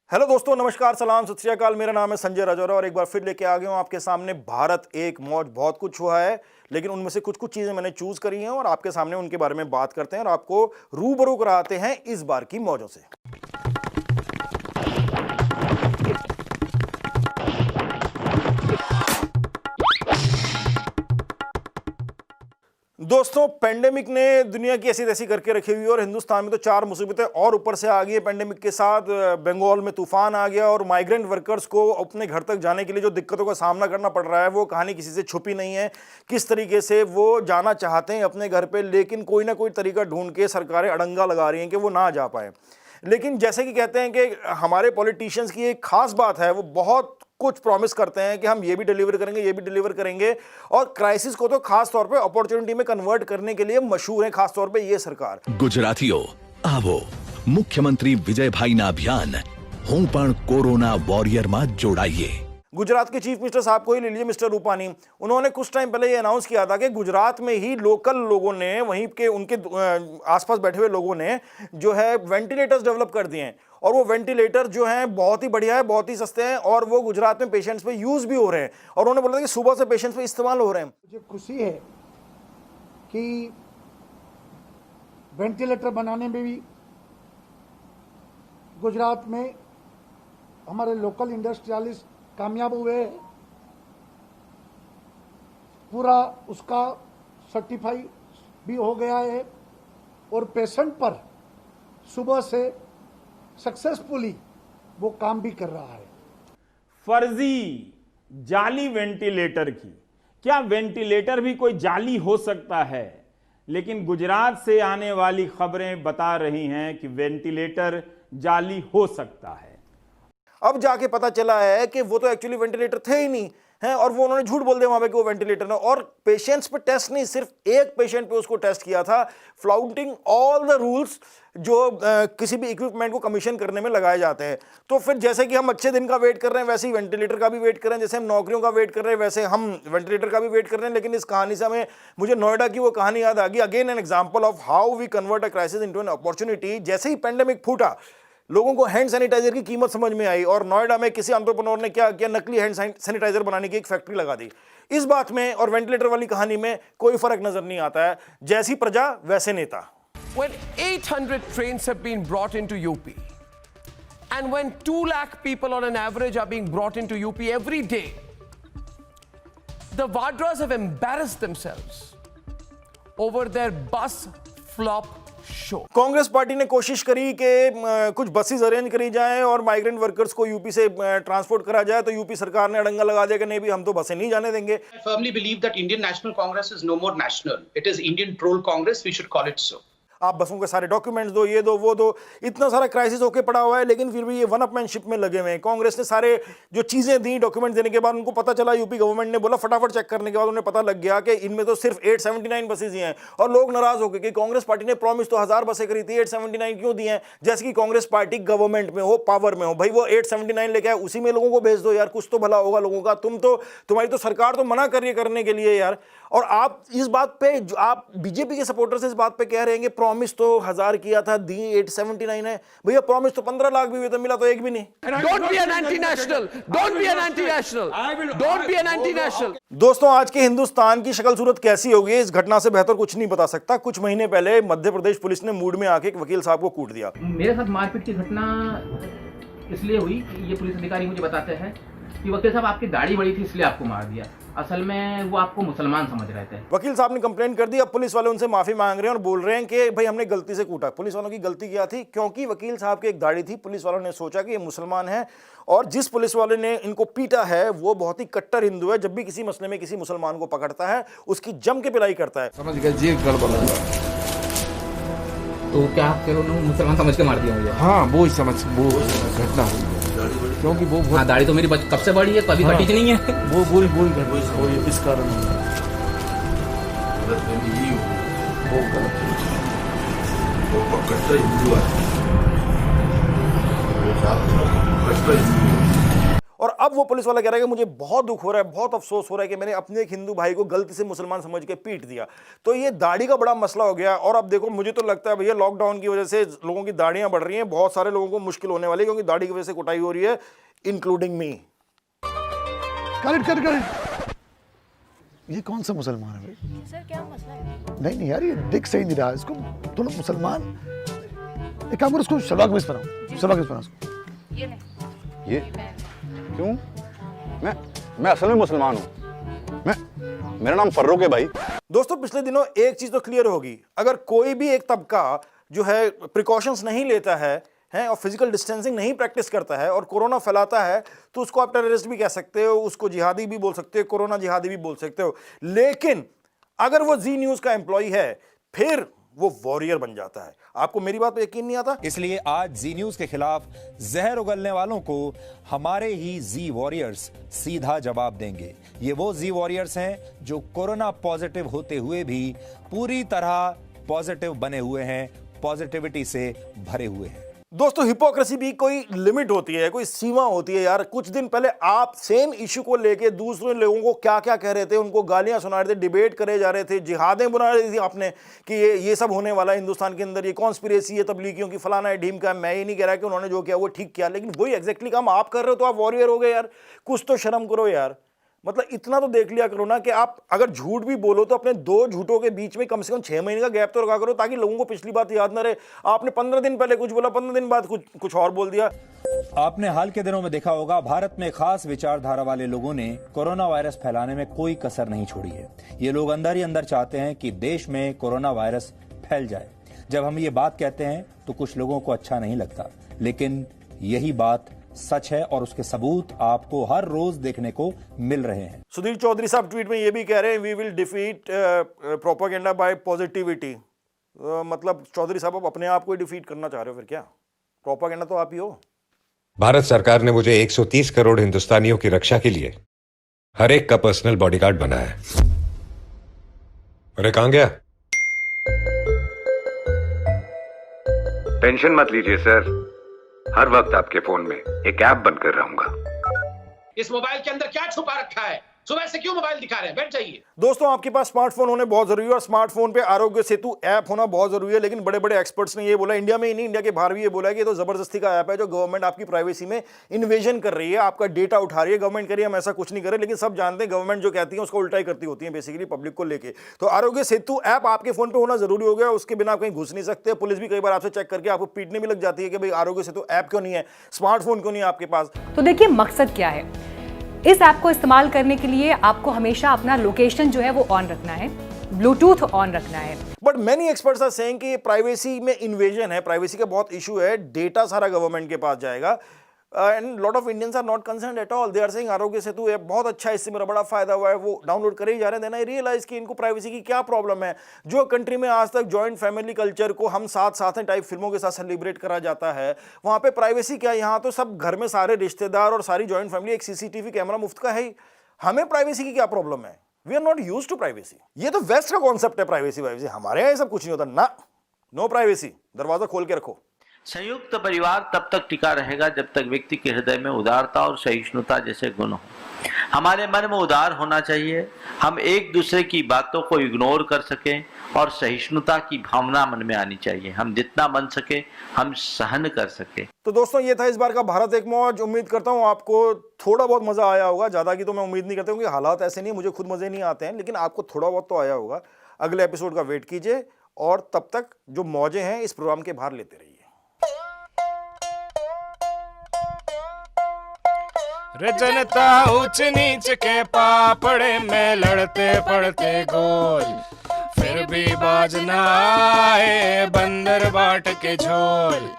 Hello दोस्तों, नमस्कार, सलाम, सत श्री अकाल। मेरा नाम है संजय राजौरा और एक बार फिर लेके आ गया हूँ आपके सामने भारत एक मौज। बहुत कुछ हुआ है, लेकिन उनमें से कुछ चीज़ें मैंने चूज करी हैं और आपके सामने उनके बारे में बात करते हैं और आपको रूबरू कराते हैं इस बार की मौजों से। दोस्तों, पेंडेमिक ने दुनिया की ऐसी तैसी करके रखी हुई है और हिंदुस्तान में तो चार मुसीबतें और ऊपर से आ गई है। पेंडेमिक के साथ बंगाल में तूफान आ गया और माइग्रेंट वर्कर्स को अपने घर तक जाने के लिए जो दिक्कतों का सामना करना पड़ रहा है वो कहानी किसी से छुपी नहीं है। किस तरीके से वो जाना चाहते हैं अपने घर पे, लेकिन कोई ना कोई तरीका ढूंढ के सरकारें अड़ंगा लगा रही हैं कि वो ना जा पाए। लेकिन जैसे कि कहते हैं कि हमारे पॉलिटिशियंस की एक खास बात है, वो बहुत कुछ प्रॉमिस करते हैं कि हम ये भी डिलीवर करेंगे, ये भी डिलीवर करेंगे, और क्राइसिस को तो खास तौर पे अपॉर्चुनिटी में कन्वर्ट करने के लिए मशहूर है, खास तौर पे ये सरकार। गुजरातियों आवो मुख्यमंत्री विजयभाई ना अभियान हूं पण कोरोना वॉरियर में जोड़ाइए। गुजरात के चीफ मिनिस्टर साहब को ही ले लीजिए, मिस्टर रूपानी। उन्होंने कुछ टाइम पहले ये अनाउंस किया था कि गुजरात में ही लोकल लोगों ने, वहीं के उनके आसपास बैठे हुए लोगों ने जो है वेंटिलेटर्स डेवलप कर दिए हैं और वो वेंटिलेटर जो हैं बहुत ही बढ़िया है, बहुत ही सस्ते हैं और वो गुजरात में पेशेंट्स पे यूज भी हो रहे हैं। और उन्होंने बोला कि सुबह से पेशेंट्स पे इस्तेमाल हो रहे हैं। मुझे खुशी है कि वेंटिलेटर बनाने में भी गुजरात में हमारे लोकल इंडस्ट्रियलिस्ट कामयाब हुए हैं। पूरा उसका सर्टिफाई भी हो गया है और पेशेंट पर सुबह से सक्सेसफुली वो काम भी कर रहा है। फर्जी जाली वेंटिलेटर की, क्या वेंटिलेटर भी कोई जाली हो सकता है? लेकिन गुजरात से आने वाली खबरें बता रही हैं कि वेंटिलेटर जाली हो सकता है। अब जाके पता चला है कि वो तो एक्चुअली वेंटिलेटर थे ही नहीं हैं और वो उन्होंने झूठ बोल दिया वहां पे कि वो वेंटिलेटर है। और पेशेंट्स पे टेस्ट नहीं, सिर्फ एक पेशेंट पे उसको टेस्ट किया था, फ्लाउटिंग ऑल द रूल्स जो किसी भी इक्विपमेंट को कमीशन करने में लगाए जाते हैं। तो फिर जैसे कि हम अच्छे दिन का वेट कर रहे हैं, वैसे ही वेंटिलेटर का भी वेट कर रहे हैं। जैसे हम नौकरियों का वेट कर रहे हैं, वैसे हम वेंटिलेटर का भी वेट कर रहे हैं। लेकिन इस कहानी से हमें, मुझे नोएडा की वो कहानी याद आ गई। Again an example of how we convert a crisis into an opportunity. जैसे ही पेंडेमिक फूटा, लोगों को हैंड सैनिटाइजर की कीमत समझ में आई और नोएडा में किसी एंटरप्रेन्योर ने क्या किया, नकली हैंड सैनिटाइजर बनाने की एक फैक्ट्री लगा दी। इस बात में और वेंटिलेटर वाली कहानी में कोई फर्क नजर नहीं आता है। जैसी प्रजा वैसे नेता। When 800 trains have been brought into UP and when 2 lakh people on an average are being brought into UP every day, the Vadras have embarrassed themselves over their bus flop show. Congress party ने कोशिश करी कि कुछ buses arrange करी जाएं और migrant workers को UP से ट्रांसपोर्ट करा जाए, तो यूपी सरकार ने अड़ंगा लगा दिया कि नहीं भी, हम तो बसें नहीं जाने देंगे। I firmly believe that Indian National Congress is no more national. It is Indian Troll Congress. We should call it so. आप बसों के सारे डॉक्यूमेंट्स दो, ये दो, वो दो, इतना सारा क्राइसिस होके पड़ा हुआ है, लेकिन फिर भी ये वन अपमैनशिप में लगे हुए हैं। कांग्रेस ने सारे जो चीजें दी, डॉक्यूमेंट देने के बाद उनको पता चला, यूपी गवर्नमेंट ने बोला, फटाफट चेक करने के बाद उन्हें पता लग गया कि इनमें तो सिर्फ 879 बसेज ही हैं। और लोग नाराज हो गए कि कांग्रेस पार्टी ने प्रॉमिस तो 1000 बसें करी थी, 879 क्यों दी हैं? जैसे कि कांग्रेस पार्टी गवर्नमेंट में हो, पावर में हो। भाई वो 879 लेके आए, उसी में लोगों को भेज दो यार, कुछ तो भला होगा लोगों का। तुम्हारी तो सरकार तो मना कर रही है करने के लिए यार। और आप इस बात पे, आप बीजेपी के सपोर्टर्स इस बात पे कह रहे हैं कि प्रॉमिस तो 1000 किया था, दी 879 है। भैया प्रॉमिस तो 15 लाख भी हुए तो मिला तो एक भी नहीं। Don't be an anti-national. Don't be an anti-national. Don't be an anti-national. दोस्तों, आज के हिंदुस्तान की शक्ल सूरत कैसी होगी, इस घटना से बेहतर कुछ नहीं बता सकता। कुछ महीने पहले मध्य प्रदेश पुलिस ने मूड में आके एक वकील साहब को कूट दिया। मेरे साथ मारपीट की घटना इसलिए हुई कि ये पुलिस अधिकारी मुझे बताते हैं कि वकील साहब आपकी दाढ़ी बड़ी थी इसलिए आपको मार दिया। असल में वो आपको मुसलमान समझ रहे थे। वकील साहब ने कंप्लेन कर दी। अब पुलिस वाले उनसे माफी मांग रहे हैं और बोल रहे हैं कि भाई हमने गलती से कूटा। पुलिस वालों की गलती क्या थी? क्योंकि वकील साहब की एक दाढ़ी थी, पुलिस वालों ने सोचा कि ये मुसलमान है और जिस पुलिस वाले ने इनको पीटा है वो बहुत ही कट्टर हिंदू है। जब भी किसी मसले में किसी मुसलमान को पकड़ता है उसकी जम के पिलाई करता है। समझ गए जी, गड़बड़ तो क्या आप कह रहे हो मुसलमान समझ के मार दिया मुझे? हाँ, वो घटना हुई क्योंकि वो हाँ, दाढ़ी तो मेरी कब से बड़ी है, कभी कटी नहीं है। वो इस कारण और अब वो पुलिस वाला कह रहा है कि मुझे बहुत दुख हो रहा है, बहुत अफसोस हो रहा है कि मैंने अपने एक हिंदू भाई को गलती से मुसलमान समझ के पीट दिया। तो ये दाढ़ी का बड़ा मसला हो गया। और अब देखो, मुझे तो लगता है भैया लॉकडाउन की वजह से लोगों की दाढ़ियां बढ़ रही हैं, बहुत सारे लोगों को मुश्किल होने वाली है क्योंकि दाढ़ी की वजह से कुटाई हो रही है, इंक्लूडिंग मी। करेक्ट। ये कौन सा मुसलमान है भाई? सर क्या मसला है? नहीं यार, ये दिख सही नहीं रहा इसको। तुम मुसलमान, एक काम करो, उसको शलवार कमीज पहनाओ, शलवार कमीज पहनाओ उसको। ये नहीं, ये क्यों? मैं असल में मुसलमान हूँ। मेरा नाम फर्रुख है भाई। दोस्तों, पिछले दिनों एक चीज तो क्लियर होगी, अगर कोई भी एक तबका जो है प्रिकॉशंस नहीं लेता है और फिजिकल डिस्टेंसिंग नहीं प्रैक्टिस करता है और कोरोना फैलाता है, तो उसको आप टेररिस्ट भी कह सकते हो, उसको जिहादी भी बोल सकते हो, कोरोना जिहादी भी बोल सकते हो। लेकिन अगर वो जी न्यूज का एम्प्लॉय है, फिर वो वॉरियर बन जाता है। आपको मेरी बात पे यकीन नहीं आता? इसलिए आज जी न्यूज के खिलाफ जहर उगलने वालों को हमारे ही जी वॉरियर्स सीधा जवाब देंगे। ये वो जी वॉरियर्स हैं जो कोरोना पॉजिटिव होते हुए भी पूरी तरह पॉजिटिव बने हुए हैं, पॉजिटिविटी से भरे हुए हैं। दोस्तों, हिपोक्रेसी भी कोई लिमिट होती है, कोई सीमा होती है यार। कुछ दिन पहले आप सेम इशू को लेके दूसरे लोगों को क्या क्या कह रहे थे, उनको गालियां सुना रहे थे, डिबेट करे जा रहे थे, जिहादें बना रही थी आपने कि ये सब होने वाला है हिंदुस्तान के अंदर, ये कॉन्स्पिरेसी है तबलीगियों की, फलाना है, ढीम का। मैं ये नहीं कह रहा कि उन्होंने जो किया वो ठीक किया, लेकिन वही एग्जैक्टली काम आप कर रहे हो, तो आप वॉरियर हो गए यार। कुछ तो शर्म करो यार। मतलब इतना तो देख लिया करो ना कि आप अगर झूठ भी बोलो तो अपने दो झूठों के बीच में कम से कम 6 महीने का गैप तो रखा करो, ताकि लोगों को पिछली बात याद ना रहे। आपने 15 दिन पहले कुछ बोला, 15 दिन बाद कुछ और बोल दिया। आपने हाल के दिनों में देखा होगा, भारत में खास विचारधारा वाले लोगों ने कोरोना वायरस फैलाने में कोई कसर नहीं छोड़ी है। ये लोग अंदर ही अंदर चाहते हैं कि देश में कोरोना वायरस फैल जाए। जब हम ये बात कहते हैं तो कुछ लोगों को अच्छा नहीं लगता, लेकिन यही बात सच है और उसके सबूत आपको हर रोज देखने को मिल रहे हैं। सुधीर चौधरी साहब ट्वीट में ये भी कह रहे हैं, we will defeat propaganda by positivity. मतलब चौधरी साहब आप अपने आप को ही डिफीट करना चाह रहे हो फिर क्या? प्रोपेगेंडा तो आप ही हो। भारत सरकार ने मुझे 130 करोड़ हिंदुस्तानियों की रक्षा के लिए हर एक का पर्सनल बॉडीगार्ड बनाया है। अरे कहां गया? टेंशन मत लीजिए सर, हर वक्त आपके फोन में एक ऐप बनकर रहूंगा। इस मोबाइल के अंदर क्या छुपा रखा है? सुबह से क्यों मोबाइल दिखा रहे हैं? बैठ जाइए। दोस्तों, आपके पास स्मार्टफोन होने बहुत जरूरी है और स्मार्टफोन पे आरोग्य सेतु ऐप होना बहुत जरूरी है। लेकिन बड़े बड़े एक्सपर्ट्स ने ये बोला, इंडिया में ही नहीं, इंडिया के बाहर भी ये बोला है कि ये तो जबरदस्ती का ऐप है जो गवर्नमेंट आपकी प्राइवेसी में इन्वेजन कर रही है, आपका डेटा उठा रही है। गवर्नमेंट कह रही है हम ऐसा कुछ नहीं कर रहे, लेकिन सब जानते हैं गवर्नमेंट जो कहती है उसको उल्टा ही करती होती है बेसिकली पब्लिक को लेके। तो आरोग्य सेतु ऐप आपके फोन पे होना जरूरी हो गया, उसके बिना आप कहीं घुस नहीं सकते। पुलिस भी कई बार आपसे चेक करके आपको पीटने भी लग जाती है कि भाई आरोग्य सेतु ऐप क्यों नहीं है, स्मार्टफोन क्यों नहीं है आपके पास। तो देखिए मकसद क्या है इस ऐप को इस्तेमाल करने के लिए। आपको हमेशा अपना लोकेशन जो है वो ऑन रखना है, ब्लूटूथ ऑन रखना है। But many experts are saying कि प्राइवेसी में इन्वेजन है, प्राइवेसी का बहुत इशू है, डेटा सारा गवर्नमेंट के पास जाएगा। And lot of Indians are not concerned at all. They are saying Aarogya Setu app बहुत अच्छा है, इससे मेरा बड़ा फायदा हुआ है, वो डाउनलोड करे ही जा रहे हैं। देन आई रियलाइज कि इनको प्राइवेसी की क्या प्रॉब्लम है। जो कंट्री में आज तक जॉइंट फैमिली कल्चर को हम साथ साथ हैं टाइप फिल्मों के साथ सेलिब्रेट करा जाता है, वहां पे प्राइवेसी क्या है? यहाँ तो सब घर में सारे रिश्तेदार और सारी जॉइंट फैमिली एक सीसीटीवी कैमरा मुफ्त का है ही। हमें प्राइवेसी की क्या प्रॉब्लम है? We are not used to privacy. ये तो वेस्ट का कॉन्सेप्ट है प्राइवेसी वाइवेसी, हमारे यहाँ सब कुछ नहीं होता ना। नो प्राइवेसी, दरवाजा खोल के रखो। संयुक्त परिवार तब तक टिका रहेगा जब तक व्यक्ति के हृदय में उदारता और सहिष्णुता जैसे गुण हो। हमारे मन में उदार होना चाहिए, हम एक दूसरे की बातों को इग्नोर कर सकें और सहिष्णुता की भावना मन में आनी चाहिए। हम जितना बन सके हम सहन कर सके। तो दोस्तों, ये था इस बार का भारत एक मौज। उम्मीद करता हूँ आपको थोड़ा बहुत मजा आया होगा, ज्यादा की तो मैं उम्मीद नहीं करता हूँ, क्योंकि हालात ऐसे नहीं है, मुझे खुद मजे नहीं आते हैं, लेकिन आपको थोड़ा बहुत तो आया होगा। अगले एपिसोड का वेट कीजिए और तब तक जो मौजें हैं इस प्रोग्राम के बाहर लेते रहिए। जनता ऊंच नीच के पापड़े में लड़ते पड़ते गोल, फिर भी बाज न आए बंदर बाट के झोल।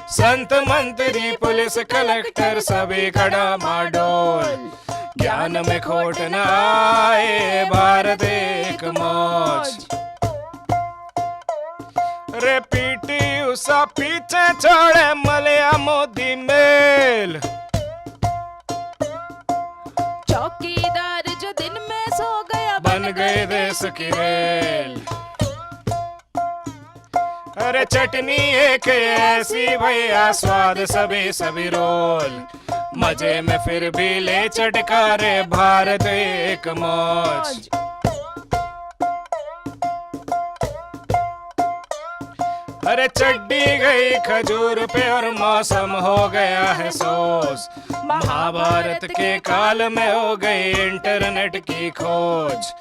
संत मंत्री पुलिस कलेक्टर सभी खड़ा माडोल, ज्ञान में खोट न आए भारत एक मौज। रे पीटी उसा पीछे छोड़े मलिया मोदी मेल, चौकीदार जो दिन में सो गया बन गए देश की रेल। अरे चटनी एक ऐसी भैया स्वाद सभी सभी रोल, मजे में फिर भी ले चटकारे, भारत एक मौज। अरे चड्डी गई खजूर पे और मौसम हो गया है सोस, महाभारत के काल में हो गई इंटरनेट की खोज,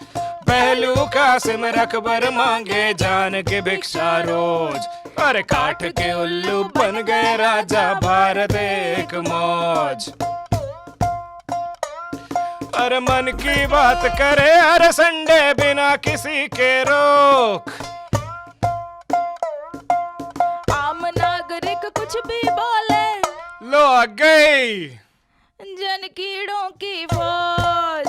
पहलू कासिम रकबर मांगे जान की भिक्षा रोज, अरे काठ के उल्लू बन गए राजा, भारत एक मौज। अरे मन की बात करे हर संडे बिना किसी के रोक, आम नागरिक कुछ भी बोले, लो आ गई जन कीड़ों की फौज।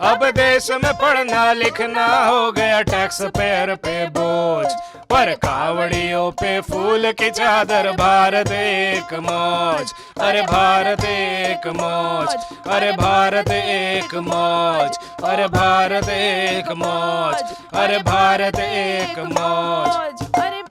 अब देश में पढ़ना लिखना हो गया टैक्स पेयर पे बोझ, पर कावड़ियों पे फूल की चादर, भारत एक मौज, अरे भारत एक मौज, अरे भारत एक मौज, अरे भारत एक मौज, अरे भारत एक मौज। अरे